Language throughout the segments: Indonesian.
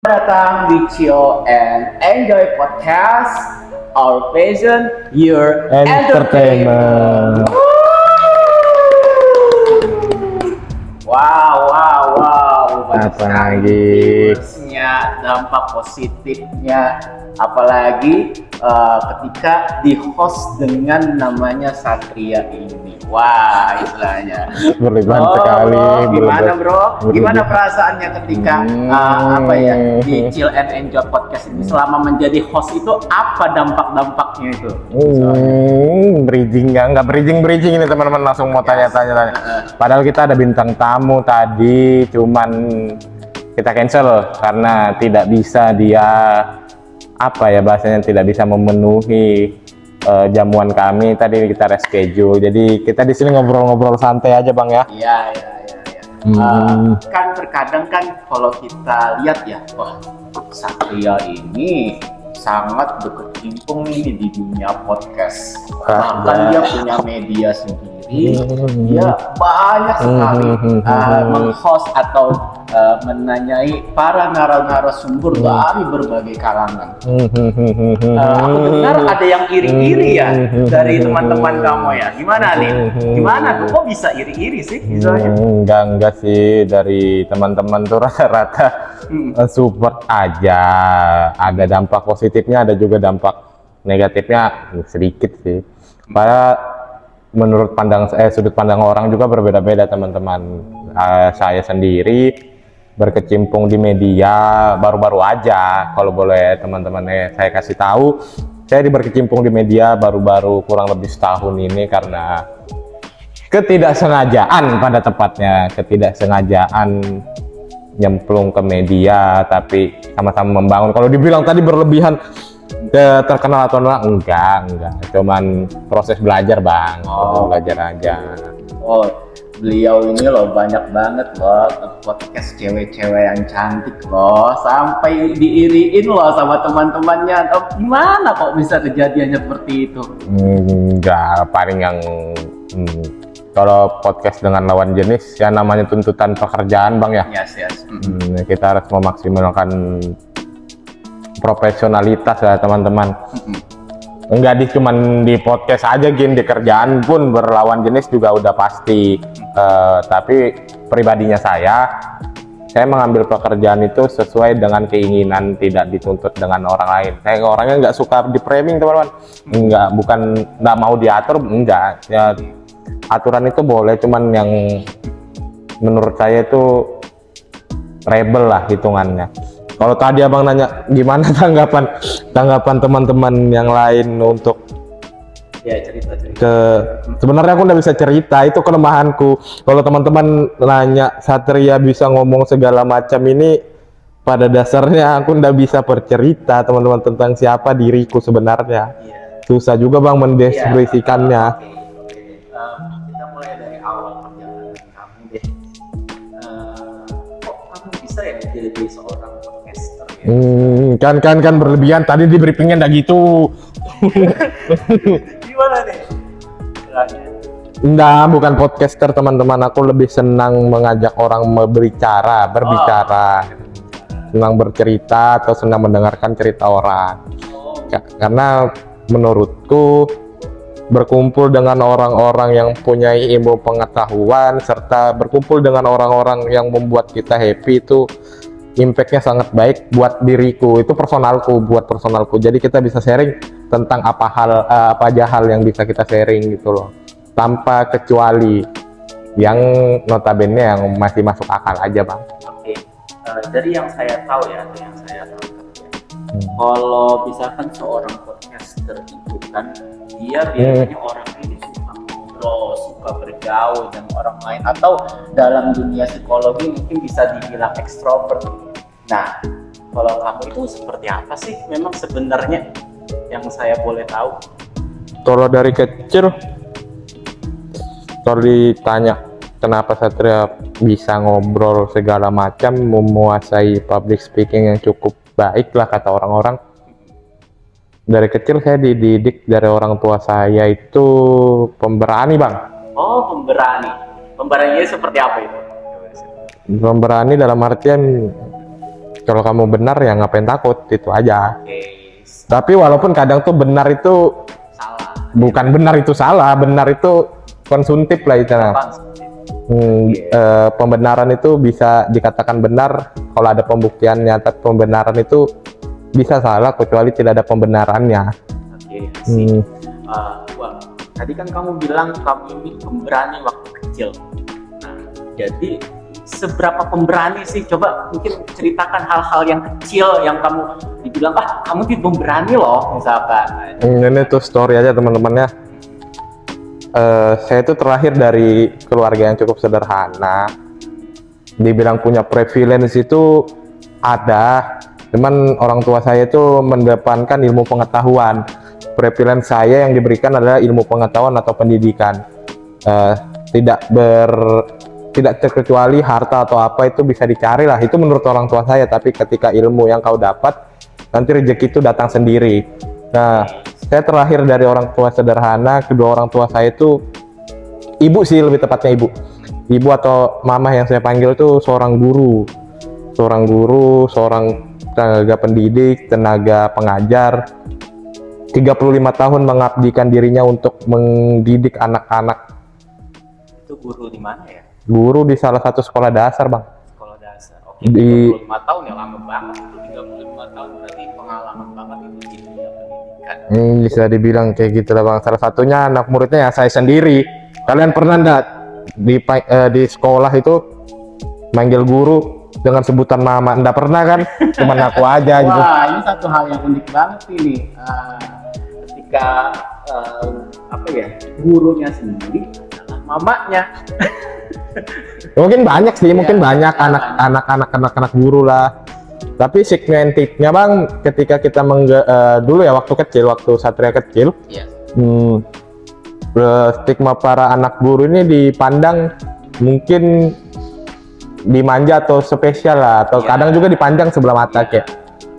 Datang di Chill and Enjoy Podcast. Our passion, your entertainment. Wow. Apa lagi? Plusnya, dampak positifnya, apalagi ketika di host dengan namanya Satria ini. Wah, istilahnya. Berlebihan sekali. Gimana bro? Gimana perasaannya ketika di Chill and Enjoy Podcast ini selama menjadi host itu apa dampak-dampaknya itu? Bridging nggak bridging ini teman-teman, langsung mau tanya-tanya. Padahal kita ada bintang tamu tadi, cuman kita cancel karena tidak bisa bahasanya tidak bisa memenuhi jamuan kami. Tadi kita reschedule, jadi kita di sini ngobrol-ngobrol santai aja bang ya. Iya. Kan terkadang kan kalau kita lihat ya, wah Satria ini sangat berkecimpung ini di dunia podcast. Bahkan dia punya media sendiri, dia banyak sekali meng-host atau menanyai para narasumber dari berbagai kalangan. Aku dengar ada yang iri-iri ya dari teman-teman kamu ya. Gimana nih? Gimana tuh? Kok bisa iri-iri sih misalnya? Enggak sih, dari teman-teman tuh rata-rata support aja. Ada dampak positifnya, ada juga dampak negatifnya sedikit sih. Padahal menurut sudut pandang orang juga berbeda-beda teman-teman. Saya sendiri berkecimpung di media baru-baru aja, kalau boleh teman-teman saya kasih tahu, saya berkecimpung di media baru-baru kurang lebih setahun ini karena ketidaksengajaan, nyemplung ke media, tapi sama-sama membangun. Kalau dibilang tadi berlebihan terkenal atau enggak, cuman proses belajar bang. Belajar aja. Beliau ini loh banyak banget loh podcast cewek-cewek yang cantik loh, sampai diiriin loh sama teman-temannya. Gimana kok bisa kejadiannya seperti itu? Enggak, paling yang kalau podcast dengan lawan jenis ya namanya tuntutan pekerjaan bang ya. Yes. Kita harus memaksimalkan profesionalitas ya teman-teman. Enggak cuman di podcast aja, di kerjaan pun berlawan jenis juga udah pasti. Tapi pribadinya saya mengambil pekerjaan itu sesuai dengan keinginan, tidak dituntut dengan orang lain. Saya orangnya nggak suka di framing teman-teman. Nggak mau diatur, enggak. Ya, aturan itu boleh, cuman yang menurut saya itu rebel lah hitungannya. Kalau tadi abang nanya gimana tanggapan teman-teman yang lain untuk cerita. Sebenarnya aku nggak bisa cerita, itu kelemahanku. Kalau teman-teman nanya Satria bisa ngomong segala macam, ini pada dasarnya aku nggak bisa bercerita teman-teman tentang siapa diriku sebenarnya. Susah juga bang mendeskripsikannya. Kita mulai dari awal perjalanan kamu deh. Kok kamu bisa ya jadi seorang podcaster ya? Kan berlebihan, tadi di briefingnya nggak gitu. Gimana nih? Enggak, bukan podcaster teman-teman. Aku lebih senang mengajak orang berbicara. Senang bercerita atau senang mendengarkan cerita orang. Karena menurutku berkumpul dengan orang-orang yang punya ilmu pengetahuan serta berkumpul dengan orang-orang yang membuat kita happy itu impactnya sangat baik buat diriku. Itu buat personalku. Jadi kita bisa sharing tentang apa aja hal yang bisa kita sharing gitu loh, tanpa kecuali yang notabene yang masih masuk akal aja bang. Oke. Dari yang saya tahu kalau misalkan seorang podcaster itu kan dia biasanya orang ini suka ngobrol, suka bergaul dengan orang lain, atau dalam dunia psikologi mungkin bisa dibilang ekstrovert. Nah, kalau kamu itu seperti apa sih memang sebenarnya, yang saya boleh tahu? Kalau dari kecil, kalau ditanya kenapa Satria bisa ngobrol segala macam, menguasai public speaking yang cukup baik lah kata orang-orang. Dari kecil saya dididik dari orang tua saya itu pemberani bang. Pemberani. Pemberaninya seperti apa itu? Pemberani dalam artian kalau kamu benar ya ngapain takut, itu aja. Oke. Tapi walaupun kadang tuh benar itu Salah. bukan benar itu salah, benar itu konsumtif lah itu. Pembenaran itu bisa dikatakan benar kalau ada pembuktiannya, tapi pembenaran itu bisa salah kecuali tidak ada pembenarannya. Oke. Wah, tadi kan kamu bilang kamu ini pemberani waktu kecil. Nah, jadi seberapa pemberani sih? Coba mungkin ceritakan hal-hal yang kecil yang kamu dibilang, kamu tidak pemberani loh, misalkan. Ini tuh story aja teman-temannya. Saya itu terlahir dari keluarga yang cukup sederhana. Dibilang punya privilege itu ada, cuman orang tua saya itu mendepankan ilmu pengetahuan. Privilege saya yang diberikan adalah ilmu pengetahuan atau pendidikan. Tidak terkecuali harta atau apa itu bisa dicari lah, itu menurut orang tua saya. Tapi ketika ilmu yang kau dapat, nanti rezeki itu datang sendiri. Nah, saya terlahir dari orang tua sederhana. Kedua orang tua saya itu, ibu sih lebih tepatnya ibu atau mama yang saya panggil itu seorang guru, seorang tenaga pendidik, tenaga pengajar. 35 tahun mengabdikan dirinya untuk mendidik anak-anak. Itu guru di mana ya? Guru di salah satu sekolah dasar, Bang. Sekolah dasar. Oke, 35 tahun ya, lama banget. Itu 35 tahun berarti pengalaman banget itu di dunia pendidikan. Bisa dibilang kayak gitu lah, Bang. Salah satunya anak muridnya ya saya sendiri. Kalian pernah enggak di sekolah itu manggil guru dengan sebutan mama? Enggak pernah kan? Cuman aku aja gitu. Wah, ini satu hal yang unik banget ini. Ketika gurunya sendiri adalah mamanya. Mungkin banyak sih, mungkin banyak anak-anak guru lah. Tapi segmentiknya, Bang, ketika kita dulu ya waktu Satria kecil, stigma para anak guru ini dipandang mungkin dimanja atau spesial lah, atau kadang juga dipandang sebelah mata kayak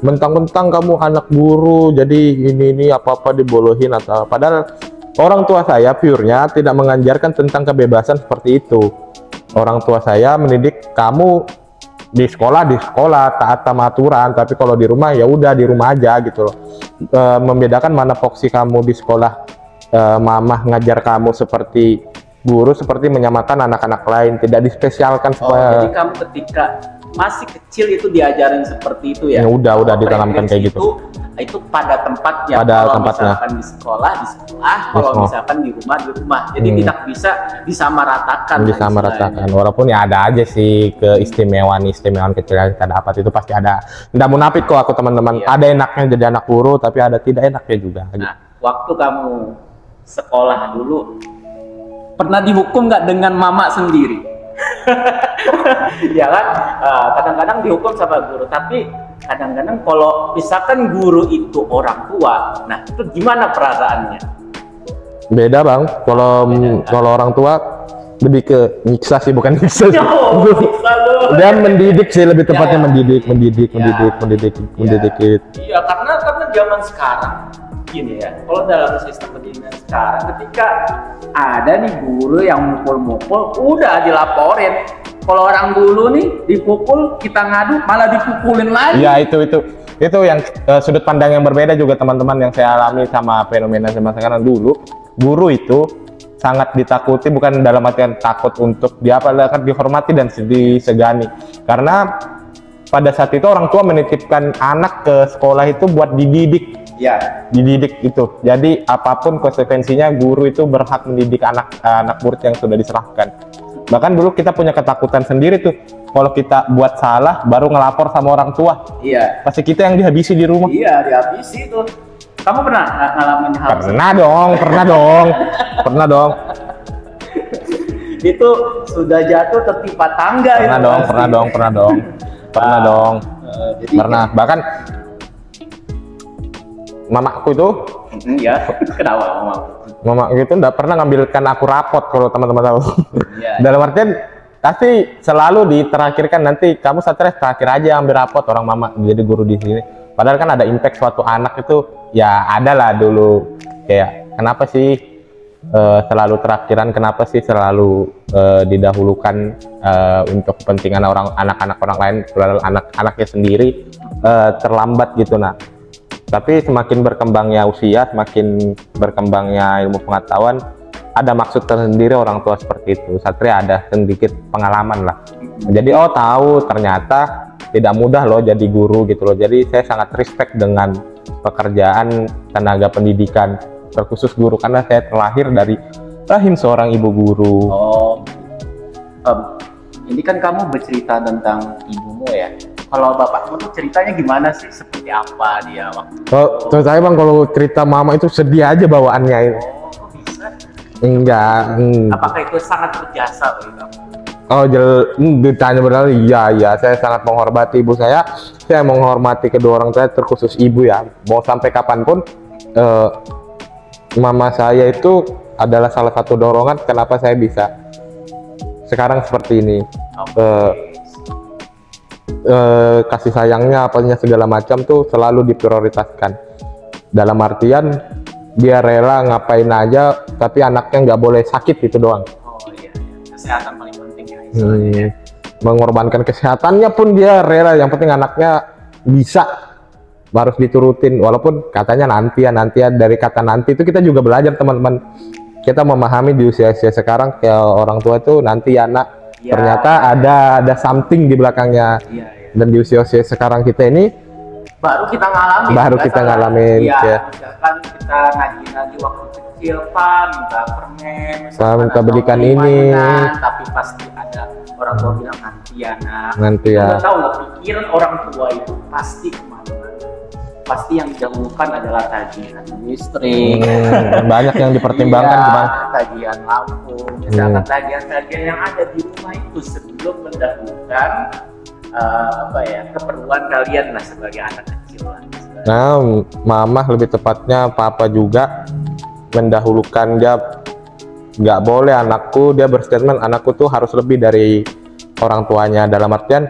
mentang-mentang kamu anak guru jadi ini apa-apa dibolehin atau padahal orang tua saya purenya tidak mengajarkan tentang kebebasan seperti itu. Orang tua saya mendidik kamu di sekolah taat sama aturan, tapi kalau di rumah ya udah di rumah aja gitu loh. Membedakan mana porsi kamu di sekolah, mamah ngajar kamu seperti guru, seperti menyamakan anak-anak lain, tidak dispesialkan supaya. Jadi kamu ketika masih kecil itu diajarin seperti itu ya? Udah ditanamkan kayak gitu. Itu pada tempatnya. Misalkan di sekolah, kalau misalkan di rumah. Jadi tidak bisa disamaratakan. Walaupun ya ada aja sih keistimewaan kecil yang kita dapat, itu pasti ada. Nggak munafik kok aku teman-teman. Ada enaknya jadi anak guru, tapi ada tidak enaknya juga. Nah, waktu kamu sekolah dulu, pernah dihukum nggak dengan mama sendiri? Ya kan, kadang-kadang dihukum sama guru, tapi kadang-kadang kalau misalkan guru itu orang tua, nah itu gimana perasaannya? Beda, Bang. Kalau orang tua lebih ke nyiksa sih, bukan nyiksa sih. Dia mendidik sih, lebih tepatnya mendidik. Iya, karena zaman sekarang gini ya, kalau dalam sistem pendidikan sekarang, ketika ada nih guru yang mukul-mukul, udah dilaporin. Kalau orang dulu nih dipukul, kita ngadu malah dipukulin lagi. Ya itu yang sudut pandang yang berbeda juga teman-teman yang saya alami sama fenomena zaman sekarang. Dulu guru itu sangat ditakuti, bukan dalam artian takut untuk dihormati dan disegani, karena pada saat itu orang tua menitipkan anak ke sekolah itu buat dididik. Dididik itu. Jadi apapun konsekuensinya, guru itu berhak mendidik anak murid yang sudah diserahkan. Bahkan dulu kita punya ketakutan sendiri tuh, kalau kita buat salah baru ngelapor sama orang tua. Pasti kita yang dihabisi di rumah. Dihabisi tuh. Kamu pernah ngalamin hal? Pernah dong. Itu sudah jatuh tertimpa tangga. Pernah dong. Bahkan mamaku itu, kenapa mamaku itu enggak pernah ngambilkan aku rapot, kalau teman-teman tahu. Dalam artian pasti selalu diterakhirkan, nanti kamu terakhir aja ambil rapot, orang mama jadi guru di sini. Padahal kan ada impact suatu anak itu, ya ada lah dulu kayak kenapa sih selalu terakhiran, kenapa sih selalu didahulukan untuk kepentingan anak-anak orang lain, selalu anak-anaknya sendiri terlambat gitu. Nah, tapi semakin berkembangnya usia, semakin berkembangnya ilmu pengetahuan, ada maksud tersendiri orang tua seperti itu. Satria ada sedikit pengalaman lah. Jadi tahu ternyata tidak mudah loh jadi guru gitu loh. Jadi saya sangat respect dengan pekerjaan tenaga pendidikan, terkhusus guru, karena saya terlahir dari rahim seorang ibu guru. Ini kan kamu bercerita tentang ibumu ya. Kalau bapakmu tuh ceritanya gimana sih? Seperti apa dia waktu itu? Saya bang, kalau cerita mama itu sedih aja bawaannya itu. Kok bisa? Enggak. Apakah itu sangat berjasa bagi kamu? Ditanya benar, iya, saya sangat menghormati ibu saya menghormati kedua orang saya, terkhusus ibu ya. Mau sampai kapanpun, mama saya itu adalah salah satu dorongan kenapa saya bisa sekarang seperti ini. Kasih sayangnya, apanya segala macam tuh selalu diprioritaskan. Dalam artian dia rela ngapain aja, tapi anaknya nggak boleh sakit, itu doang. Iya. Kesehatan paling penting ya. Mengorbankan kesehatannya pun dia rela, yang penting anaknya bisa, harus diturutin. Walaupun katanya nanti dari kata nanti itu kita juga belajar teman-teman. Kita memahami di usia sekarang kayak orang tua itu nanti anak ya, ternyata ada something di belakangnya. Ya. Dan di usia sekarang kita ini baru kita ngalamin ya. Misalkan kita ngaji waktu kecil, Pak, minta permen, minta belikan ini, tapi pasti ada orang tua bilang nanti ya. Kita tahu lah, pikiran orang tua itu pasti kemana-mana. Pasti yang didahulukan adalah tagihan listrik. Banyak yang dipertimbangkan, Bang. Tagihan lampu, misalkan tagihan-tagihan yang ada di rumah itu sebelum mendahulukan keperluan kalian lah sebagai anak kecil lah. Nah, mama lebih tepatnya papa juga mendahulukan, dia nggak boleh dia berstatement anakku tuh harus lebih dari orang tuanya, dalam artian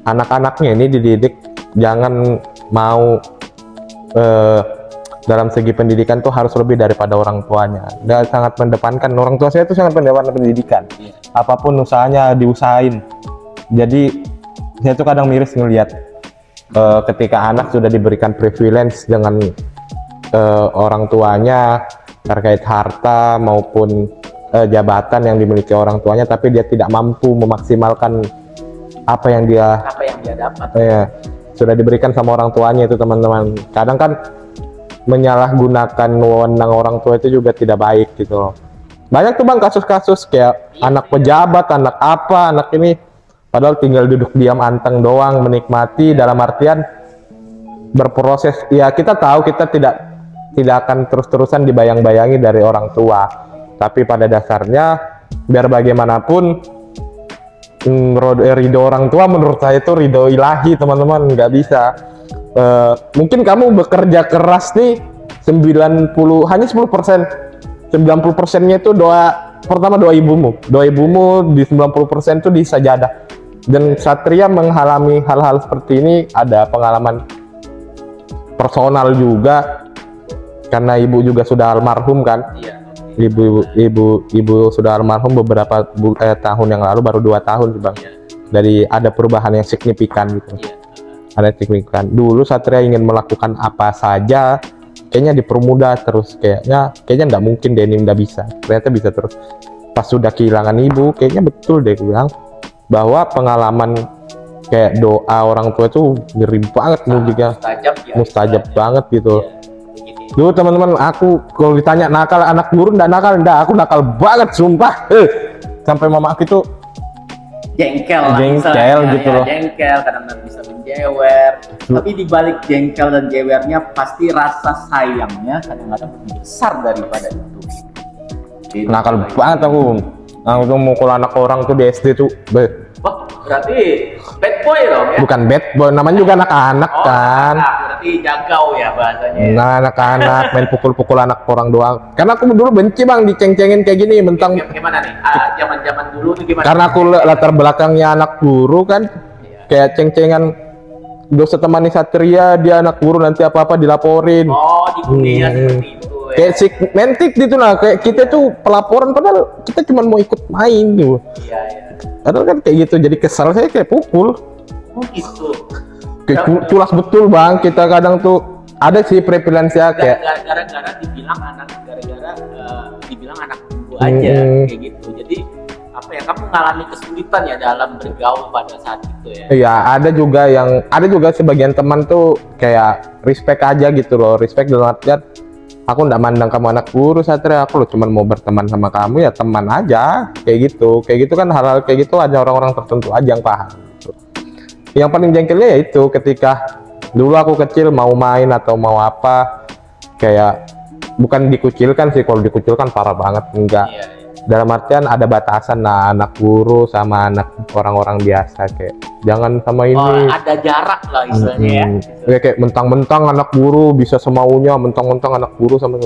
anak-anaknya ini dididik jangan mau dalam segi pendidikan tuh harus lebih daripada orang tuanya. Dia sangat mendepankan, orang tua saya tuh sangat mendepankan pendidikan, apapun usahanya diusahain. Jadi saya tuh kadang miris ngelihat ketika anak sudah diberikan privilege dengan orang tuanya terkait harta maupun jabatan yang dimiliki orang tuanya, tapi dia tidak mampu memaksimalkan apa yang dia dapat. Sudah diberikan sama orang tuanya itu, teman-teman. Kadang kan menyalahgunakan wewenang orang tua itu juga tidak baik gitu loh. Banyak tuh bang kasus-kasus kayak anak pejabat, anak ini padahal tinggal duduk diam anteng doang menikmati, dalam artian berproses. Ya kita tahu kita tidak akan terus-terusan dibayang-bayangi dari orang tua, tapi pada dasarnya biar bagaimanapun ridho orang tua menurut saya itu ridho ilahi, teman-teman. Nggak bisa mungkin kamu bekerja keras nih 90, hanya 10%, 90%-nya itu doa ibumu di 90% itu di sajadah. Dan Satria mengalami hal-hal seperti ini, ada pengalaman personal juga karena ibu juga sudah almarhum kan. Ibu sudah almarhum beberapa tahun yang lalu, baru 2 tahun sih bang. Dari ada perubahan yang signifikan gitu. Ada signifikan. Dulu Satria ingin melakukan apa saja, kayaknya dipermudah terus, kayaknya nggak mungkin deh ini nggak bisa. Ternyata bisa terus. Pas sudah kehilangan ibu, kayaknya betul deh gue bilang bahwa pengalaman kayak doa orang tua itu ngeri banget, mustajab banget gitu. Dulu teman-teman, aku kalau ditanya nakal, anak guru nggak nakal, aku nakal banget sumpah. Sampai mama aku itu jengkel gitu loh. Jengkel, kadang-kadang bisa menjewer. Tapi dibalik jengkel dan jewernya pasti rasa sayangnya kadang-kadang lebih besar daripada itu. Nakal banget aku tuh mukul anak orang tuh di SD tuh. Wah, berarti bad boy dong ya? Bukan bad boy, namanya juga anak-anak kan. Berarti jagau ya bahasanya. Nah, anak-anak main pukul-pukul anak orang doang. Karena aku dulu benci bang diceng-cengin kayak gini, mentang. Gimana nih? Zaman-zaman dulu tuh gimana? Karena aku latar belakangnya anak guru kan, kayak ceng-cengan. Dosa temani Satria, dia anak guru, nanti apa-apa dilaporin. Dibulinya seperti itu ya. Kayak segmented gitu lah, kayak kita tuh pelaporan padahal kita cuma mau ikut main gitu. Iya. Padahal kan kayak gitu, jadi kesal saya kayak pukul. Oh gitu. Kayak culas betul bang, kita kadang tuh ada sih preferensi kayak gara-gara dibilang anak guru aja kayak gitu. Jadi apa ya, kamu mengalami kesulitan ya dalam bergaul pada saat itu ya? Iya, ada juga sebagian teman tuh kayak respect aja gitu loh, respect dalam artian aku nggak mandang kamu anak guru Satria, aku loh cuman mau berteman sama kamu ya teman aja, kayak gitu kan hal-hal kayak gitu aja orang-orang tertentu aja yang paham. Gitu. Yang paling jengkelnya ya itu ketika dulu aku kecil mau main atau mau apa, kayak bukan dikucilkan sih, kalau dikucilkan parah banget enggak. Iya. Dalam artian ada batasan lah anak guru sama anak orang-orang biasa, kayak jangan sama ini. Oh, ada jarak lah istilahnya ya. Kayak mentang-mentang anak guru bisa semaunya, mentang-mentang anak guru sama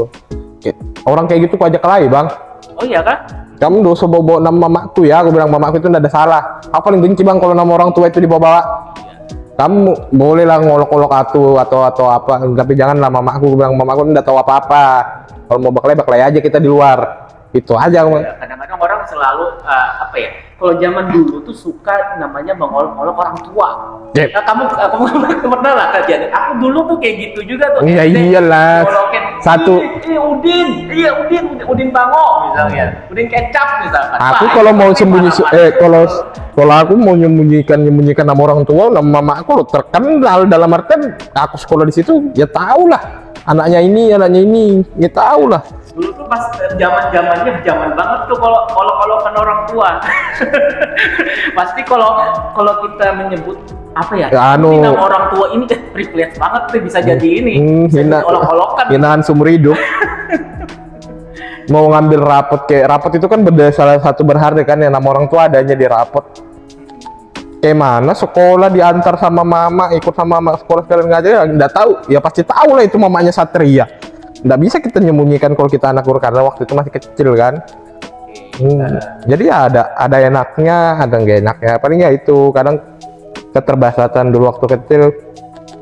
kayak orang kayak gitu aku ajak kelahi bang. Oh iya kan? Kamu dosa bawa nama mamaku ya, aku bilang mamaku itu tidak ada salah. Aku paling benci bang kalau nama orang tua itu dibawa-bawa. Kamu boleh lah ngolok-ngolok atau apa, tapi jangan lah mamaku, aku bilang mamaku tidak tahu apa-apa. Kalau mau baklai aja kita di luar. Itu aja. Ya, kadang-kadang orang selalu apa ya, kalau zaman dulu tuh suka namanya mengolok-olok orang tua. Yep. Nah, kamu pernah lah kejadian? Aku dulu tuh kayak gitu juga tuh. Iya iyalah. Ngolokin, Satu. Udin Bango misalnya, Udin Kecap misalkan. Aku Wah, kalau itu mau pasti sembunyi marah-marah. kalau aku mau menyembunyikan nama orang tua, nama mama aku loh terkenal, dalam artian aku sekolah di situ ya tahu lah anaknya ini ya tahu lah. Dulu tuh pas zaman banget tuh kalau kan orang tua. Pasti kalau kita menyebut apa ya? Ini nama orang tua ini privilege banget tuh, bisa jadi ini. Bisa jadi olok-olokan. Hinaan seumur hidup. Mau ngambil rapot, kayak rapot itu kan salah satu berharga kan ya, nama orang tua adanya di rapot. Kayak mana sekolah diantar sama mama, ikut sama mama sekolah sekalian ngajar, ya nggak tahu, ya pasti tahu lah itu mamanya Satria. Nggak bisa kita nyembunyikan kalau kita anak guru karena waktu itu masih kecil kan. Jadi ya ada enaknya, ada nggak enaknya. Paling ya itu kadang keterbatasan dulu waktu kecil.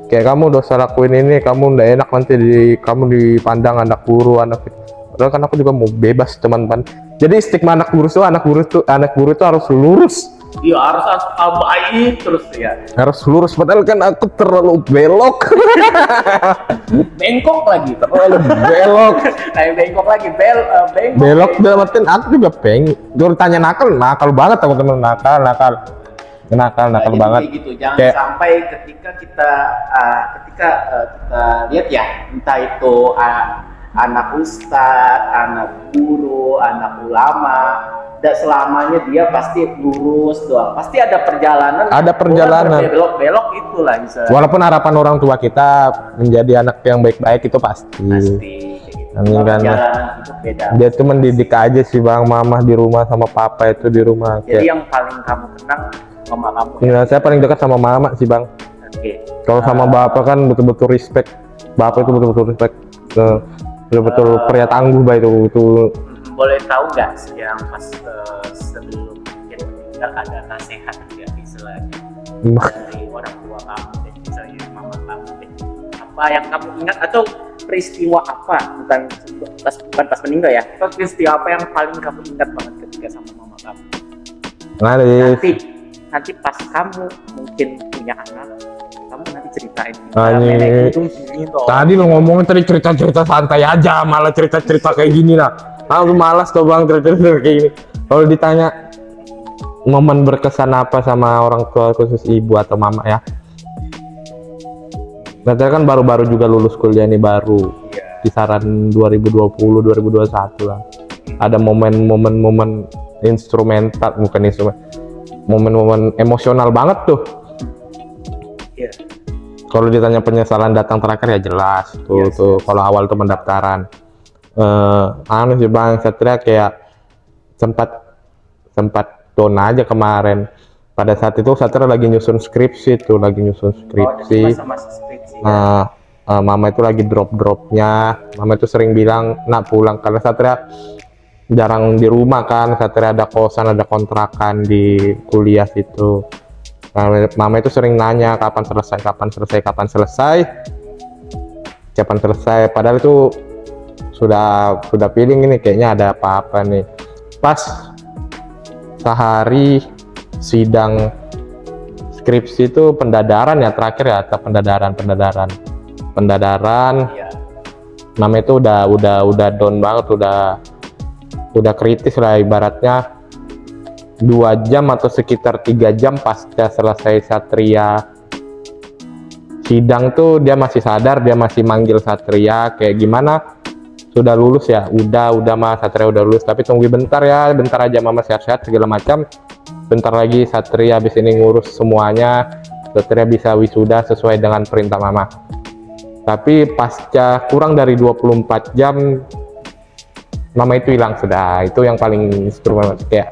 Kayak kamu dosa lakuin ini, kamu nggak enak nanti kamu dipandang anak guru. Padahal kan aku juga mau bebas teman-teman. Jadi stigma anak guru itu harus lurus. Iya, harus baik terus ya. Harus lurus, padahal kan aku terlalu belok. Bengkok lagi. Terlalu belok. Bengkok lagi, bengkok. Belok dalam artian aku juga Kalau tanya nakal banget aku temen nakal banget. Gitu. Jangan sampai ketika kita lihat ya, entah itu anak ustadz, anak guru, anak ulama, tidak selamanya dia pasti lurus doang. Pasti ada perjalanan. Belok-belok itulah misalnya. Walaupun harapan orang tua kita menjadi anak yang baik-baik itu pasti. Perjalanan itu beda. Dia tuh mendidik aja sih bang, mama di rumah sama papa itu di rumah. Jadi yang paling kamu kenang mama kamu. Ya, saya paling dekat sama mama sih bang. Oke. Kalau sama bapak kan betul-betul respect. Bapak itu betul-betul respect. Betul-betul pria tangguh itu. Boleh tahu nggak yang pas sebelum mungkin meninggal ada nasihat ya istilahnya dari orang tua kamu, misalnya mama kamu, apa yang kamu ingat atau peristiwa apa, bukan pas meninggal ya, atau peristiwa apa yang paling kamu ingat banget ketika sama mama kamu? Nanti pas kamu mungkin punya anak, kamu nanti ceritain nenek itu gini toh. Tadi lo ngomongin tadi cerita-cerita santai aja, malah cerita-cerita kayak gini lah. Aku malas tuh bang cerita-cerita kayak gini. Kalau ditanya momen berkesan apa sama orang tua, khusus ibu atau mama ya, berarti kan baru-baru juga lulus kuliah nih, baru kisaran 2020-2021 lah. Ada momen-momen instrumental, bukan instrumen, momen-momen emosional banget tuh. Kalau ditanya penyesalan datang terakhir ya jelas tuh kalau awal tuh pendaftaran. Anu sih bang, Satria kayak sempat down aja kemarin. Pada saat itu Satria lagi nyusun skripsi. Mama itu lagi drop-dropnya. Mama itu sering bilang nak pulang, karena Satria jarang di rumah kan. Satria ada kosan, ada kontrakan di kuliah situ. Mama itu sering nanya kapan selesai. Padahal itu sudah feeling ini kayaknya ada apa-apa nih. Pas sehari sidang skripsi itu pendadaran ya terakhir ya, atau pendadaran Iya. namanya itu udah down banget, udah kritis lah ibaratnya. 2 jam atau sekitar 3 jam pasca selesai Satria sidang tuh dia masih sadar, dia masih manggil Satria kayak gimana, sudah lulus ya, udah Mas Satria udah lulus, tapi tunggu bentar ya, bentar aja Mama sehat-sehat segala macam, bentar lagi Satria habis ini ngurus semuanya, Satria bisa wisuda sesuai dengan perintah Mama. Tapi pasca kurang dari 24 jam Mama itu hilang sudah. Itu yang paling seru banget, kayak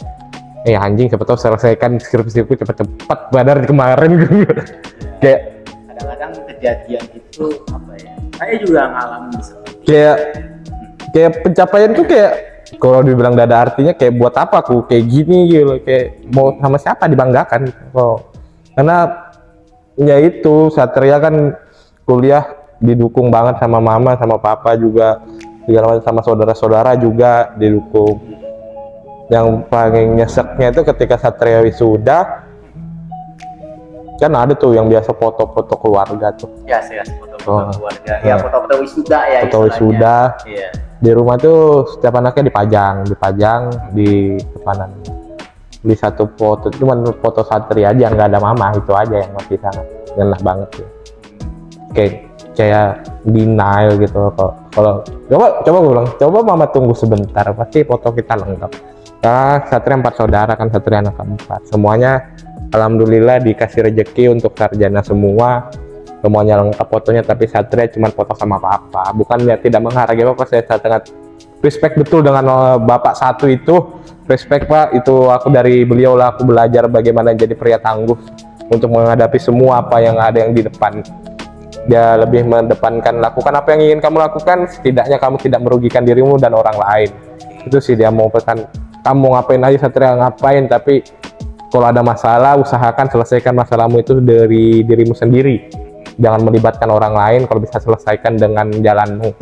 anjing siapa tahu selesaikan skripsiku cepet-cepet padahal kemarin gitu. Kayak kadang-kadang kejadian itu apa ya, saya juga ngalamin kayak pencapaian tuh kayak kalau dibilang gak ada artinya, kayak buat apa aku kayak gini gitu, kayak mau sama siapa dibanggakan karena ya itu Satria kan kuliah didukung banget sama Mama sama Papa juga, segala macam, sama saudara-saudara juga didukung. Yang paling nyeseknya itu ketika Satria wisuda kan ada tuh yang biasa foto-foto keluarga tuh. Ya, saya foto-foto keluarga. Ya, foto-foto wisuda ya. Foto wisuda. Iya. Di rumah tuh setiap anaknya dipajang di depanan. Di satu foto cuman foto Satria aja, nggak ada Mama, itu aja yang masih sangat ngena banget sih. Kayak denial gitu. Kalau coba gue bilang, coba Mama tunggu sebentar, pasti foto kita lengkap. Nah, Satria 4 saudara kan, Satria anak 4. Semuanya alhamdulillah dikasih rezeki untuk sarjana semuanya lengkap fotonya, tapi Satria cuma foto sama Papa. Bukan ya tidak menghargai Bapak, saya sangat respect betul dengan Bapak satu itu. Respect Pak, itu aku dari beliau lah aku belajar bagaimana jadi pria tangguh untuk menghadapi semua apa yang ada yang di depan. Dia lebih mendepankan lakukan apa yang ingin kamu lakukan, setidaknya kamu tidak merugikan dirimu dan orang lain. Itu sih dia mau pesan. Kamu ngapain aja Satria ngapain, tapi kalau ada masalah usahakan selesaikan masalahmu itu dari dirimu sendiri, jangan melibatkan orang lain. Kalau bisa selesaikan dengan jalanmu.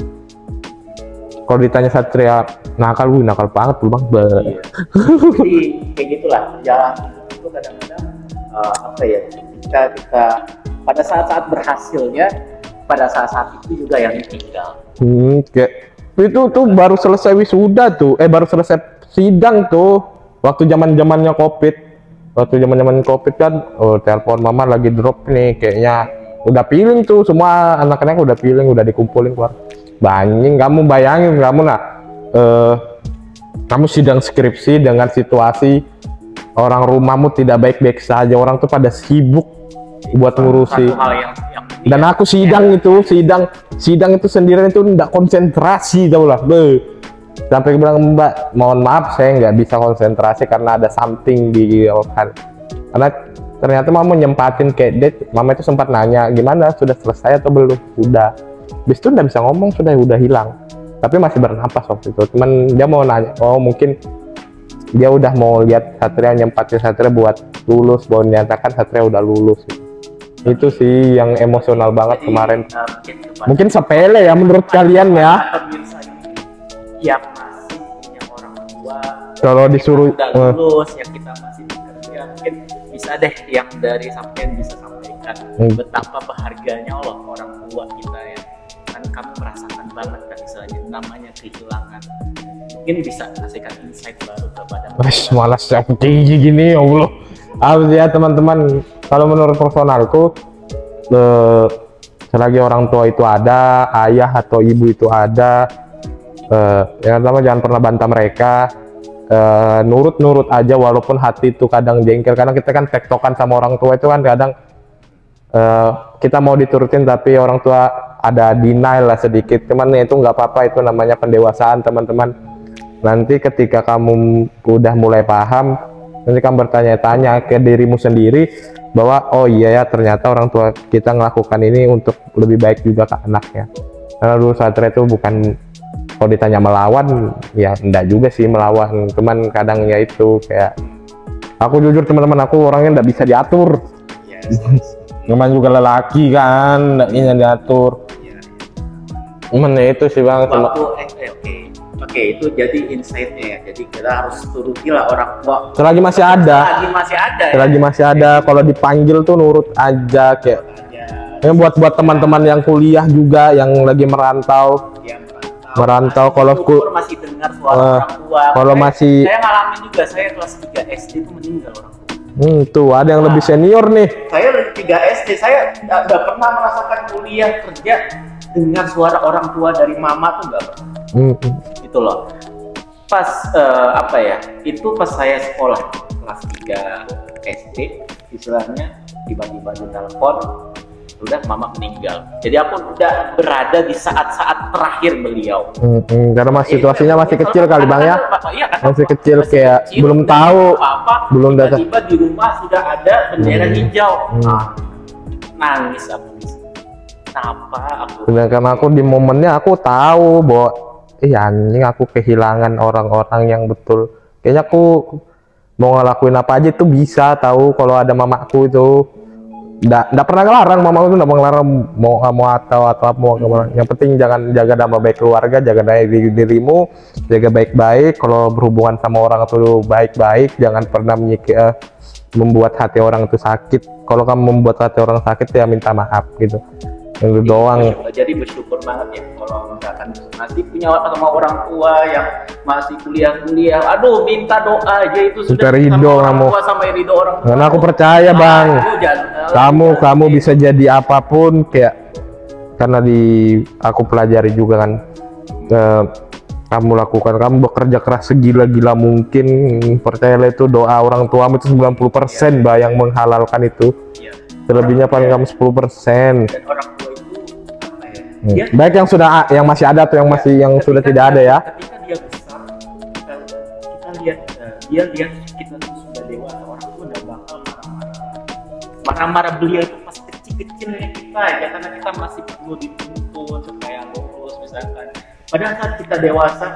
Kalau ditanya Satria nakal banget tuh Bang. Iya. Jadi kayak gitulah jalan itu kadang-kadang apa ya, kita pada saat-saat berhasilnya, pada saat-saat itu juga yang tinggal. Kayak itu tuh baru selesai wisuda tuh, baru selesai sidang tuh, waktu zamannya COVID kan, telepon Mama lagi drop nih, kayaknya udah feeling tuh, semua anak-anak udah feeling, udah dikumpulin keluar. Banyak kamu bayangin kamu sidang skripsi dengan situasi orang rumahmu tidak baik-baik saja, orang tuh pada sibuk buat ngurusi. Dan aku sidang itu sendirian itu nggak konsentrasi tau lah. Sampai bilang Mbak, mohon maaf saya nggak bisa konsentrasi karena ada something di otak. Karena ternyata Mama nyempatin kayak Mama itu sempat nanya gimana, sudah selesai atau belum? Sudah. Bis itu udah bisa ngomong, udah hilang. Tapi masih bernapas waktu itu. Cuman dia mau nanya, mungkin dia udah mau lihat Satria, nyempatin Satria buat lulus, bahwa menyatakan Satria udah lulus. Itu sih yang emosional banget. Jadi, kemarin. Mungkin sepele ya menurut kalian ya. Yang masih punya orang tua, kalau disuruh udah lulus, yang kita masih bekerja, mungkin bisa deh yang dari sampean bisa sampaikan betapa berharganya Allah orang tua kita ya. Kan kamu merasakan banget kan misalnya namanya kehilangan. Mungkin bisa kasihkan insight baru kepada malas yang tinggi gini ya Allah. Ya teman-teman, kalau menurut personalku selagi orang tua itu ada, ayah atau ibu itu ada, yang pertama jangan pernah bantah mereka, nurut aja walaupun hati itu kadang jengkel. Karena kita kan tektokan sama orang tua itu kan kadang kita mau diturutin tapi orang tua ada denial lah sedikit. Cuman itu nggak apa-apa, itu namanya pendewasaan teman-teman. Nanti ketika kamu udah mulai paham, nanti kamu bertanya-tanya ke dirimu sendiri bahwa oh iya ya ternyata orang tua kita melakukan ini untuk lebih baik juga ke anaknya. Karena dulu Satria itu bukan, kalau ditanya melawan ya enggak juga sih melawan, cuman kadang ya itu kayak aku jujur teman-teman, aku orangnya enggak bisa diatur. Namanya juga lelaki kan, enggak bisa diatur. itu sih bang. Oke, itu jadi insight-nya ya. Jadi kita harus turutilah orang tua. Selagi masih ada. Selagi masih ada. Kalau dipanggil tuh nurut aja kayak. Yang buat teman-teman yang kuliah juga, yang lagi merantau. Merantau kalau masih dengar suara orang tua. Kalau masih. Saya ngalamin juga. Saya kelas 3 SD itu meninggal orang tua. Tuh ada yang lebih senior nih. Saya 3 SD. Saya nggak pernah merasakan kuliah kerja dengar suara orang tua dari mama tuh nggak pernah. Itu loh. Pas itu pas saya sekolah kelas 3 SD, istilahnya tiba-tiba di telepon, udah mama meninggal. Jadi aku udah berada di saat-saat terakhir beliau. Karena situasinya masih kecil kali bang ya. Masih kecil kayak belum tahu, belum datang. Tiba-tiba di rumah sudah ada bendera hijau. Nangis aku. Kenapa aku? Sedangkan aku di momennya aku tahu bahwa anjing aku kehilangan orang-orang yang betul. Kayaknya aku mau ngelakuin apa aja tuh bisa tahu kalau ada mamaku itu. Nggak pernah ngelarang, mamaku tuh nggak ngelarang mau atau apa mau kemana. Yang penting jangan jaga nama baik keluarga, jaga dirimu, jaga baik-baik. Kalau berhubungan sama orang itu baik-baik, jangan pernah membuat hati orang itu sakit. Kalau kamu membuat hati orang sakit ya minta maaf gitu. Itu doang. Jadi bersyukur banget ya kalau misalkan masih punya sama orang tua yang masih kuliah. Aduh, minta doa aja itu sudah ridho kamu. Sampai ridho orang tua. Karena aku percaya bang, kamu bisa jadi apapun kayak karena aku pelajari juga kan. Kamu bekerja keras segila-gila mungkin, percayalah itu doa orang tuamu itu 90% bah yang menghalalkan itu. Selebihnya paling kamu 10%. Dan orang tua itu baik yang masih ada atau yang sudah tidak ada ya. Ketika dia besar, kita lihat kita sudah dewasa, orang tua udah bakal marah-marah beliau itu pas kecil-kecilnya kita ya, karena kita masih perlu dituntut supaya lulus misalkan. Padahal saat kita dewasa,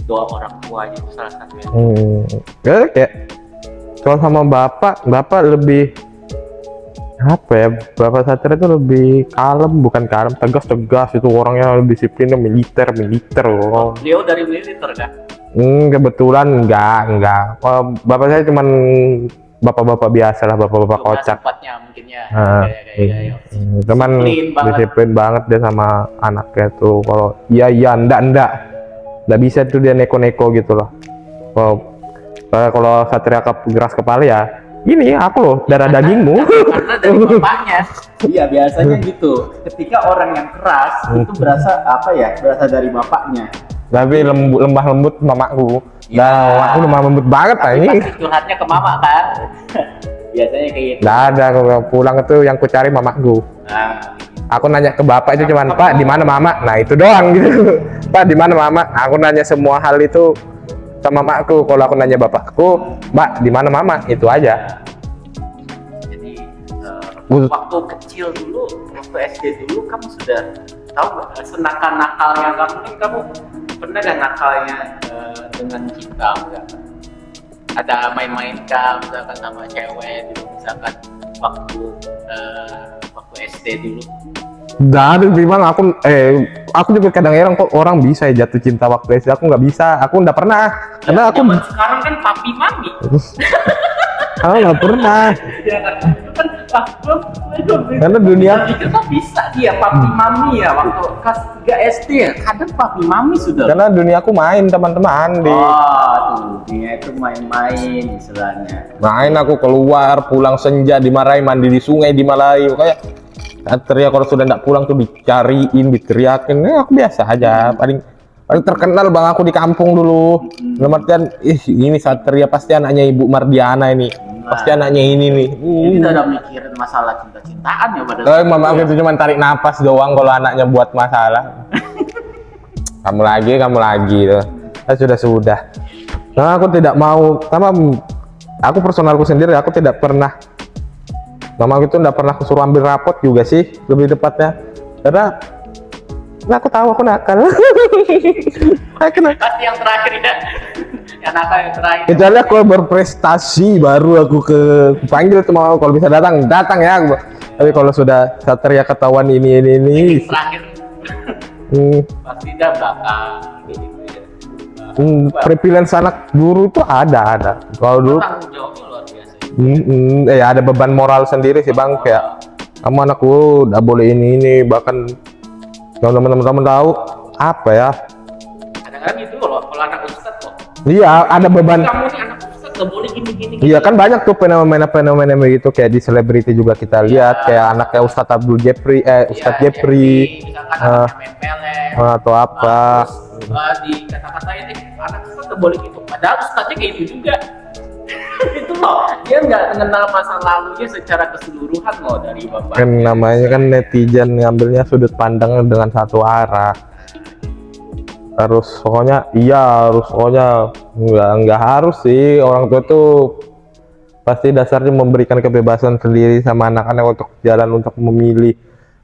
doa orang tua aja itu salah satunya. Kayak kalau sama bapak lebih Bapak Satria itu lebih kalem, bukan kalem, tegas itu orangnya disiplinnya militer loh. Beliau dari militer kan? Kebetulan enggak. Bapak saya cuman bapak-bapak biasa lah, bapak-bapak kocak. Mungkinnya. Teman disiplin banget dia sama anaknya tuh. Kalau iya enggak bisa tuh dia neko-neko gitu loh. Kalau Satria keras kepala ya ini aku loh, darah dagingmu. Karena dari bapaknya. Iya, biasanya gitu. Ketika orang yang keras itu berasa dari bapaknya. Tapi lembah lembut mamaku. Nah, aku lemah lembut banget ini. Curhatnya ke mama kan. Biasanya kayak gitu. Nggak ada, kalau pulang itu yang ku cari mamaku. Aku nanya ke bapak itu cuman, Pak, di mana mama? Nah, itu doang gitu. Pak, di mana mama? Aku nanya semua hal itu sama mamaku. Kalau aku nanya bapakku, Mbak, di mana mama? Itu aja. Jadi waktu kecil dulu, waktu SD dulu, kamu sudah tahu senakal-nakalnya kamu pernah nggak nakalnya dengan cinta? Ada main-main misalkan sama cewek dulu, misalkan waktu SD dulu. Dari memang aku juga kadang heran kok orang bisa jatuh cinta waktu SD. Aku nggak bisa, aku nggak pernah. Karena aku sekarang kan papi mami. Aku nggak pernah. Ya kan, karena dunia kita bisa dia papi mami ya waktu kelas 3 SD ya. Kadang papi mami sudah. Karena dunia aku main teman-teman dunia itu main-main istilahnya. Main aku keluar, pulang senja dimarahi, mandi di sungai dimarahi kayak. Satria kalau sudah nggak pulang tuh dicariin, diteriakin. Aku biasa aja. Paling terkenal bang aku di kampung dulu. Artian, ini Satria pasti anaknya Ibu Mardiana ini. Pasti anaknya ini nih. Jadi tidak ada mikirin masalah cinta-cintaan ya pada. Mama aku itu cuma tarik napas doang kalau anaknya buat masalah. kamu lagi tuh. Sudah. Nah, aku tidak mau sama aku personalku sendiri. Aku tidak pernah. Mama itu nggak pernah suruh ambil rapot juga sih, lebih tepatnya. Karena aku tahu aku nakal. Pasti yang terakhir ya. Yang nakal yang terakhir. Kecuali aku berprestasi baru aku panggil tuh kalau bisa datang ya. Tapi kalau sudah Satria ketahuan ini. Terakhir Pasti dah belakang gitu ya. Privilege anak guru itu ada. Kalau dulu Tanggung jawabnya luar biasa. ya ada beban moral sendiri sih bang, kayak kamu anak guru udah boleh ini bahkan yang teman-teman tahu apa ya. Kadang-kadang gitu loh, kalau anak ustadz kok. Iya, ada beban. Kamu nih anak ustadz gak boleh gini. Iya kan banyak tuh fenomena begitu, kayak di selebriti juga kita lihat, kayak anaknya Ustadz Abdul Jeffrey, Ustadz Jeffrey, misalkan anaknya main pelet atau apa. Di kata-katain anak ustadz gak boleh gitu. Padahal ustadznya kayak gitu juga. Itu loh, dia nggak mengenal masa lalunya secara keseluruhan loh dari bapak. Kan namanya kan netizen ngambilnya sudut pandang dengan satu arah. Harus pokoknya nggak harus sih, orang tua tuh pasti dasarnya memberikan kebebasan sendiri sama anak-anak untuk jalan untuk memilih.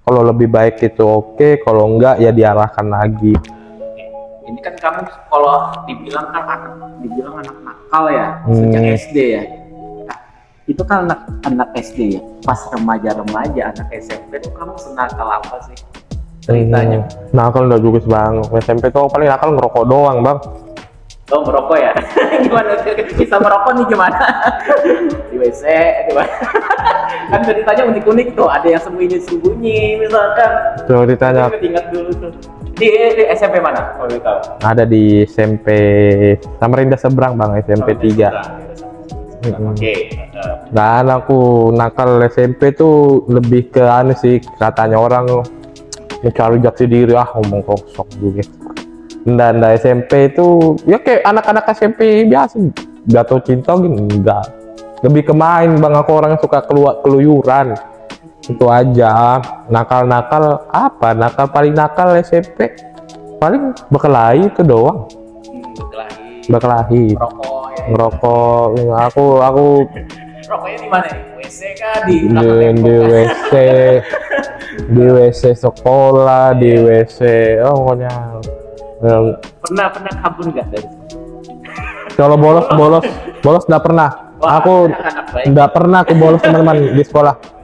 Kalau lebih baik itu oke, kalau enggak ya diarahkan lagi. Ini kan kamu kalau dibilang anak nakal ya sejak SD ya. Nah, itu kan anak SD ya. Pas remaja anak SMP tuh kamu senakal apa sih ceritanya? Nakal udah juga bang. SMP tuh paling nakal ngerokok doang bang. Oh merokok ya? Gimana bisa merokok nih gimana? Di WC, di mana? Kan ceritanya unik-unik tuh. Ada yang sembunyi misalkan. Tuh ditanya. Ingat dulu tuh. Di SMP mana? Kalau tahu. Ada di SMP Samarinda seberang bang, SMP 3. Oke. Dan aku nakal SMP tuh lebih ke aneh sih, katanya orang mencari jati diri, ngomong kosong juga. Dan SMP itu ya kayak anak-anak SMP biasa, jatuh cinta gitu enggak. Lebih ke main bang, aku orang suka keluyuran. Itu aja. Nakal nakal paling nakal SMP paling berkelahi itu doang. Berkelahi ngerokok ya. aku rokoknya di mana? WC kah? Di WC di WC sekolah, di WC pokoknya pernah kabur nggak dari kalau bolos nggak pernah. Wah, aku nggak pernah aku bolos teman-teman di sekolah.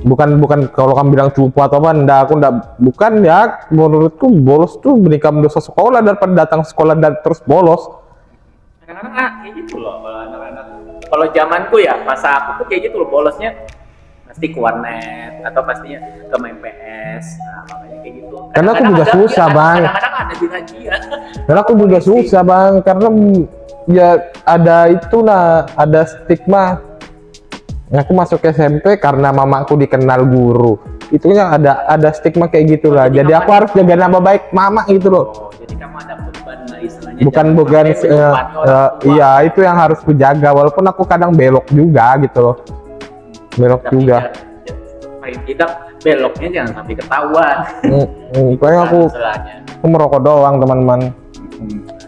Bukan kalau kamu bilang cupu atau apa, bukan ya. Menurutku bolos tuh menikam dosa sekolah daripada datang sekolah dan terus bolos. Kadang-kadang kayak gitu loh kalau anak-anak. Kalau zamanku ya, masa aku tuh kayak gitu loh, bolosnya pasti ke warnet atau pastinya ke main PS. Nah, makanya kayak gitu. Karena aku juga susah bang. Kadang-kadang ada di razia. Karena aku juga susah bang, karena ya ada stigma. Aku masuk SMP karena mamaku dikenal guru. Itunya ada stigma kayak gitulah. Jadi aku harus jaga nama baik mama gitu loh. Oh, jadi kamu ada beban lah istilahnya. Bukan iya, itu yang harus kujaga, walaupun aku kadang belok juga gitu loh. Belok tapi juga. Paling tidak beloknya jangan sampai ketahuan. Pokoknya aku merokok doang teman-teman.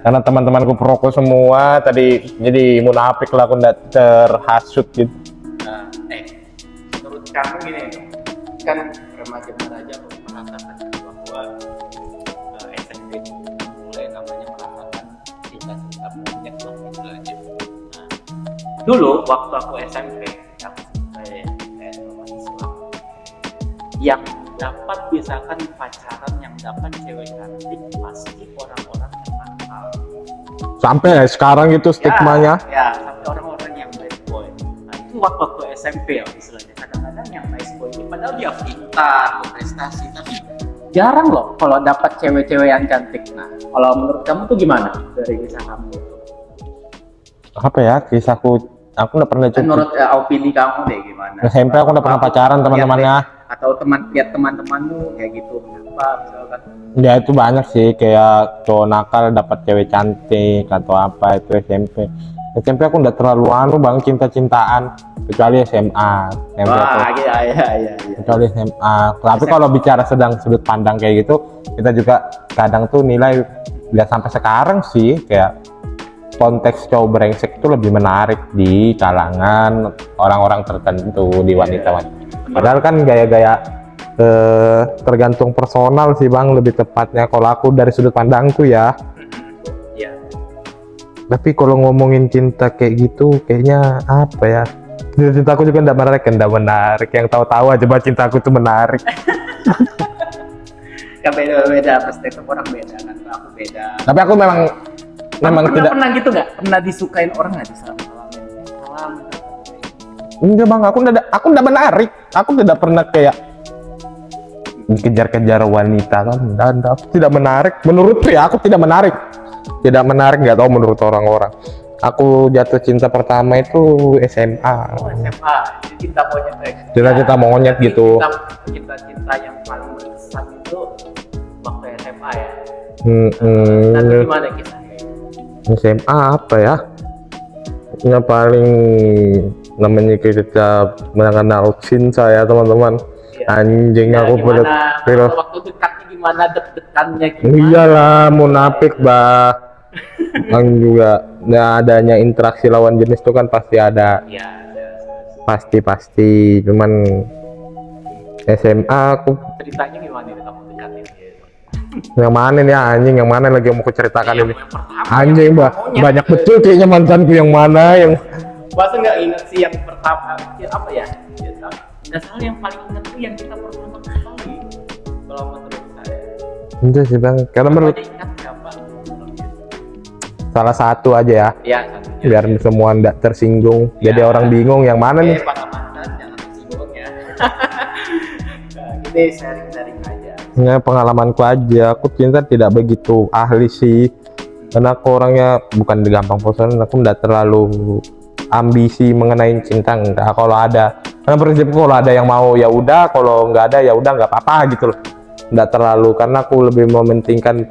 Karena teman-temanku perokok semua tadi, jadi munafik lah, aku nggak terhasut gitu. Menurut kamu gini, kan remaja merasakan bahwa SMP mulai namanya merasakan cinta monyet lah istilahnya. Nah, dulu waktu aku SMP, aku Islam, yang dapat misalkan pacaran, yang dapat cewek cantik pasti orang-orang yang nakal. Sampai sekarang itu stigmanya. Ya, sampai orang-orang yang bad boy. Nah, itu waktu SMP ya istilahnya. Kadang-kadang yang nice boy ini padahal dia pintar, berprestasi, tapi jarang loh kalau dapat cewek-cewek yang cantik. Nah, kalau menurut kamu tuh gimana dari kisah kamu itu? Apa ya, kisahku, aku udah pernah coba. Menurut opini kamu deh gimana? SMP aku udah pernah pacaran teman-temannya. Atau lihat teman-temanmu kayak gitu, kenapa misalkan? Ya itu banyak sih, kayak cowok nakal dapat cewek cantik atau apa, itu SMP. SMP aku udah terlalu bang, cinta-cintaan, kecuali SMA. Wah, iya. Kecuali SMA. Tapi kalau bicara sedang sudut pandang kayak gitu, kita juga kadang tuh nilai, lihat sampai sekarang sih, kayak konteks cowok brengsek itu lebih menarik di kalangan orang-orang tertentu, di wanita-wanita. Padahal kan gaya-gaya tergantung personal sih bang, lebih tepatnya kalau aku dari sudut pandangku ya. Iya. Tapi kalau ngomongin cinta kayak gitu, kayaknya apa ya? Cintaku juga enggak menarik. Yang tahu-tahu aja bahwa cintaku itu menarik. Kan beda perspektif orang beda kan, aku beda. Tapi aku memang tidak pernah gitu nggak? Pernah disukain orang nggak di salam? Enggak bang, aku nggak menarik. Aku tidak pernah kayak dikejar-kejar wanita kan. Dan aku tidak menarik. Menurutku ya, aku tidak menarik. Tidak menarik, nggak tahu menurut orang-orang. Aku jatuh cinta pertama itu SMA. Oh, SMA, cinta monyet. Cinta monyet gitu. Cinta yang paling berkesan itu waktu SMA ya. Nanti gimana kisahnya? SMA apa ya? Yang paling namanya kita mengenal cinta ya teman-teman. Ya. Anjing ya, aku waktu dekatnya gimana, deg-degannya gimana? Iyalah, munafik bah. Kan juga adanya interaksi lawan jenis itu kan pasti ada. Iya, pasti. Cuman SMA aku ceritanya gimana nih kamu dekatin dia? Yang mana nih anjing? Yang mana lagi yang mau ceritakan ini? Anjing bah, banyak betul kayaknya mantanku yang mana yang. Masa nggak ingat sih yang pertama? Apa ya? Nggak salah yang paling ingat tuh yang kita pertama kali. Kalau menurut saya. Enggak sih bang, karena menurut. Salah satu aja ya. Iya. Biar semua nggak tersinggung. Ya. Jadi orang bingung yang mana nih? Mantan jangan tersinggung ya. Ini sharing-sharing aja. Ya pengalamanku aja. Aku cinta tidak begitu ahli sih. Karena aku orangnya bukan gampang bosan. Aku nggak terlalu ambisi mengenai cinta, enggak. Kalau ada, karena prinsipku kalau ada yang mau ya udah, kalau nggak ada ya udah nggak apa-apa gitu loh. Nggak terlalu, karena aku lebih mementingkan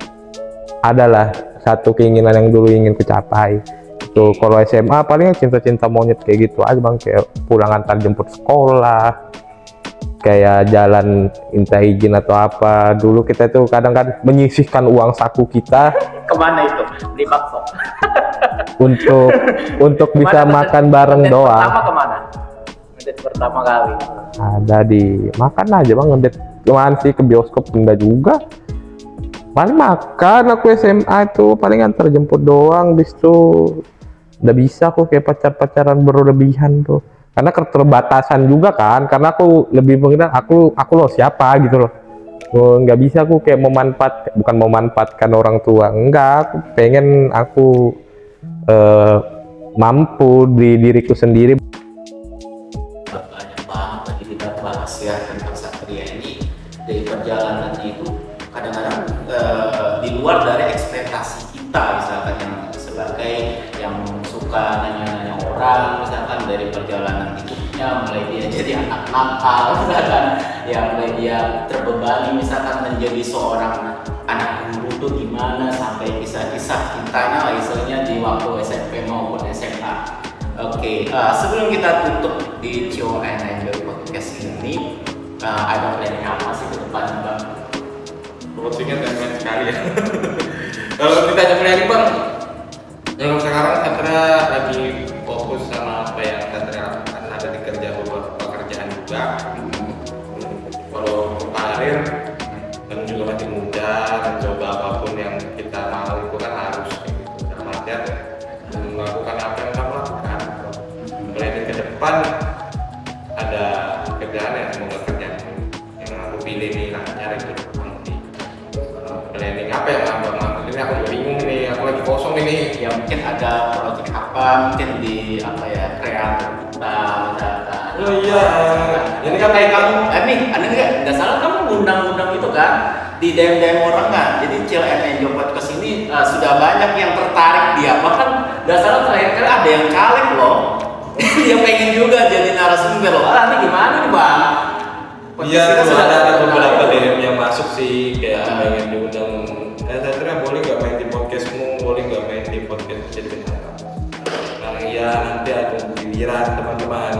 adalah satu keinginan yang dulu ingin kucapai. Itu kalau SMA paling cinta-cinta monyet kayak gitu aja bang, kayak pulang antar jemput sekolah, kayak jalan minta izin atau apa. Dulu kita tuh kadang kan menyisihkan uang saku kita. Kemana itu? Beli bakso. untuk bisa makan bareng doang. Pertama kemana? Ngedate pertama kali. Ada di makan aja bang, ngedate kemana sih, ke bioskop enggak juga. Paling makan aku SMA itu paling antar jemput doang, bis tuh udah bisa aku kayak pacaran berlebihan tuh. Karena keterbatasan juga kan, karena aku lebih mengenal aku loh siapa gitu loh. Nggak bisa aku kayak bukan memanfaatkan orang tua, enggak, aku pengen aku mampu di diriku sendiri. Banyak banget tadi kita bahas ya tentang Satria ini, dari perjalanannya itu kadang-kadang di luar dari ekspektasi kita, misalkan yang sebagai yang suka nanya-nanya orang, misalkan dari perjalanan hidupnya, mulai dia jadi anak nakal, misalkan ya mulai dia terbebani, misalkan menjadi seorang anak guru tuh gimana, sampai kisah-kisah cintanya lah istilahnya di waktu SMP maupun SMA. Oke, sebelum kita tutup di Cio and Enjoy podcast ini, ada planning apa sih ke depan bang? Closingnya main sekali ya. Kalau kita coba lihat bang, kalau sekarang Satria lagi fokus sama apa yang Satria lakukan, ada di kerja pekerjaan juga. Kalau karir kan juga masih muda, mencoba apapun yang kita mau itu kan harus gitu. Dalam artian melakukan apa yang kamu lakukan. Planning ke depan ada kerjaan yang semoga kerjaan yang aku pilih nih, nyari ke depan. Planning apa yang abang maksud ini, aku juga bingung nih, aku lagi kosong ini. Ya mungkin ada proyek apa, mungkin di apa ya, kreatif data. Oh iya, ini kan kayak kamu, nggak salah kamu ngundang-ngundang itu kan di DM orang kan. Jadi Cio and Enjoy podcast ini sudah banyak yang tertarik dia, bahkan nggak salah terakhir kali ada yang caleg loh. Dia pengen juga jadi narasumber loh. Ini gimana nih bang? Iya, sudah ada beberapa DM yang masuk sih, kayak pengen diundang. Saya kira boleh nggak main di podcastmu, boleh nggak main di podcast jadi bintang. Nah iya, nanti ada giliran teman-teman.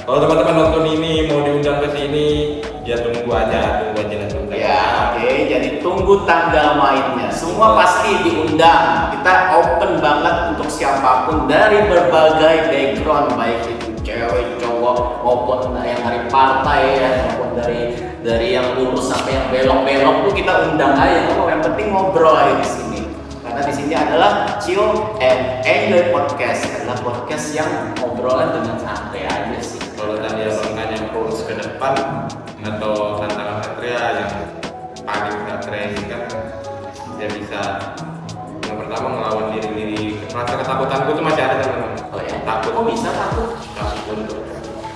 Kalau teman-teman nonton ini mau diundang ke sini, ya tunggu aja nanti. Ya, oke. Jadi tunggu tanggal mainnya. Semua pasti diundang. Kita open banget untuk siapapun dari berbagai background, baik itu cewek, cowok, maupun yang dari partai ya, maupun dari yang lurus sampai yang belok-belok tuh kita undang aja. Yang penting ngobrol aja di sini. Karena di sini adalah Cio and Enjoy podcast, adalah podcast yang ngobrolan dengan santai aja sih. Kalau tadi abang nanya goals ke depan atau tantangan Satria yang paling kok bisa takut? Takut untuk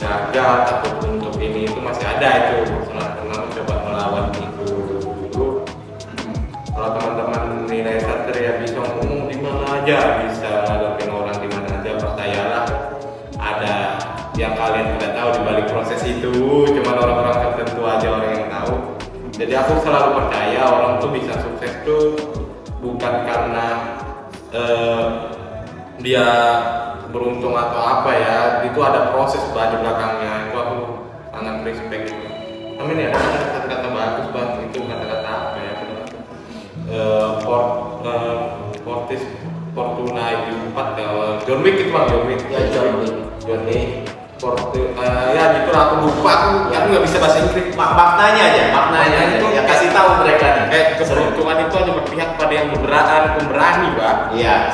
gagal, takut untuk ini itu masih ada itu. Karena coba melawan itu dulu. Kalau teman-teman nilai Satria bisa ngomong di mana aja, bisa ngadepin orang di mana aja, percayalah ada yang kalian tidak tahu di balik proses itu. Cuma orang-orang tertentu aja orang yang tahu. Jadi aku selalu percaya orang tuh bisa sukses tuh bukan karena dia beruntung atau apa ya, itu ada proses di belakangnya. Itu aku sangat respect itu. Amin ya, ada kata-kata bagus banget itu, kata-kata apa ya? Fortis Fortuna itu 4 ya, John Wick itu bang, John Wick. Ya John Wick. Ya gitu lah, aku lupa, aku nggak bisa bahasa Inggris. Maknanya aja, maknanya itu ya kasih tahu mereka nih. Keberuntungan itu hanya berpihak pada yang pemberani, Pak. Iya.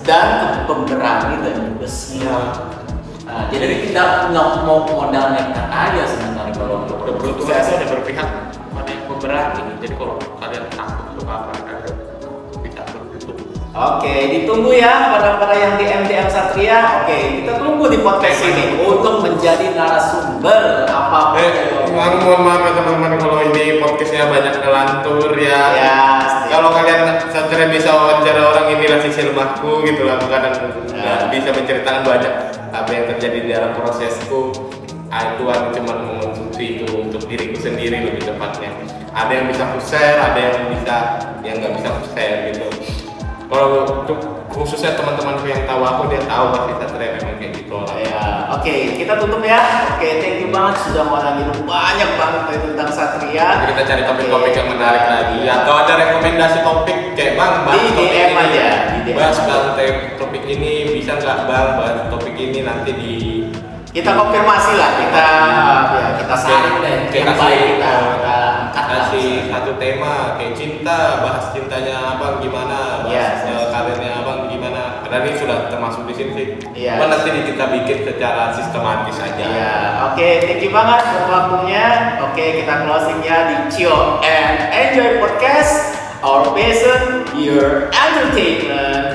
Dan pemberani dan juga siap. Nah, jadi kita nggak mau modal nekat aja sebenarnya kalau untuk keberuntungan itu hanya berpihak pada yang pemberani. Jadi kalau kalian takut untuk apa, kalian bisa beruntung. Oke, ditunggu ya para yang di MDM Satria. Oke, kita tunggu di podcast ini untuk menjadi narasumber apapun. Mohon maaf ya teman-teman kalau ini podcastnya banyak ngelantur ya. Kalau kalian Satria bisa wawancara orang, inilah sisi lemahku gitu lah, kadang nggak bisa menceritakan banyak apa yang terjadi di dalam prosesku. Aku cuma mengonsumsi itu untuk diriku sendiri lebih tepatnya. Ada yang bisa aku share, ada yang nggak bisa aku share gitu. Kalau untuk khususnya teman-temanku yang tahu aku, dia tahu pasti Satria memang kayak gitu lah. Ya, oke, kita tutup ya. Oke, thank you banget sudah mau nanya banyak banget tentang Satria. Jadi kita cari topik-topik yang menarik lagi, atau ada rekomendasi topik kayak bang, bahas di topik DM ini, aja, di DM. bahas topik ini bisa nggak bang, bahas topik ini nanti di kita konfirmasi lah, kita saring deh yang baik, kita angkat kasih satu tema kayak cinta, bahas cintanya abang gimana, bahas karirnya abang gimana. Karena ini sudah termasuk di sini sih. Iya. Nanti kita bikin secara sistematis aja. Iya. Oke, thank you banget buat waktunya. Oke, kita closing ya di Chill and Enjoy Podcast. Our passion, your entertainment.